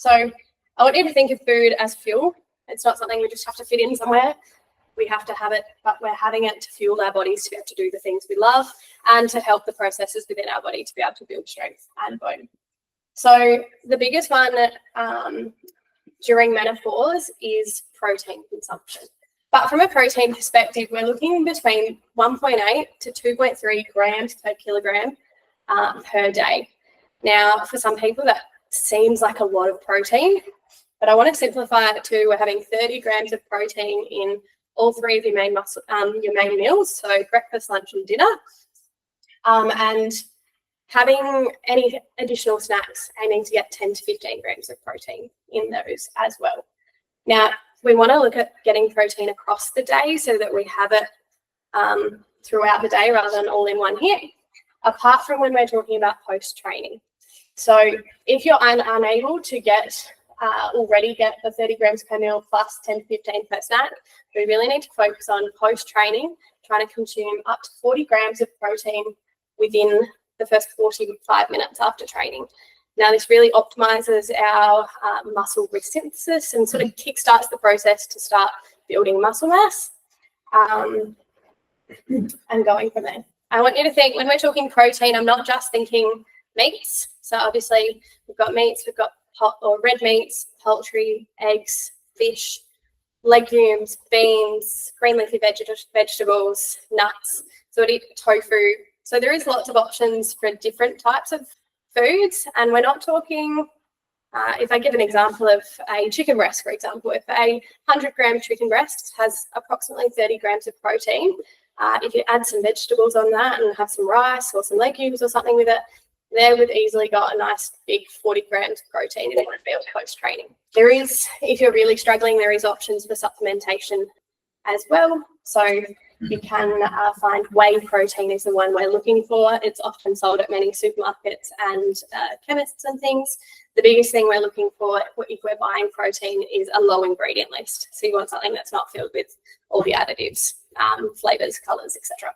So I want you to think of food as fuel. It's not something we just have to fit in somewhere. We have to have it, but we're having it to fuel our bodies to be able to do the things we love and to help the processes within our body to be able to build strength and bone. So the biggest one during menopause is protein consumption. But from a protein perspective, we're looking between 1.8 to 2.3 grams per kilogram per day. Now, for some people, that seems like a lot of protein, but I want to simplify it to we're having 30 grams of protein in all three of your main meals, so breakfast, lunch, and dinner, and having any additional snacks, aiming to get 10 to 15 grams of protein in those as well. Now, we want to look at getting protein across the day so that we have it throughout the day rather than all in one hit, apart from when we're talking about post-training. So if you're unable to already get the 30 grams per meal plus 10 to 15 per snack, we really need to focus on post-training, trying to consume up to 40 grams of protein within the first 45 minutes after training. Now, this really optimizes our muscle resynthesis and sort of kickstarts the process to start building muscle mass and going from there. I want you to think, when we're talking protein, I'm not just thinking meats. So obviously we've got meats, we've got red meats, poultry, eggs, fish, legumes, beans, green leafy vegetables, nuts, so we eat tofu. So there is lots of options for different types of foods, and we're not talking, if I give an example of a chicken breast, for example, if a 100-gram chicken breast has approximately 30 grams of protein, if you add some vegetables on that and have some rice or some legumes or something with it, there we've easily got a nice big 40 grams of protein in one meal post-training. There is, if you're really struggling, there is options for supplementation as well. So you can find whey protein is the one we're looking for. It's often sold at many supermarkets and chemists and things. The biggest thing we're looking for if we're buying protein is a low ingredient list. So you want something that's not filled with all the additives, flavors, colors, etc.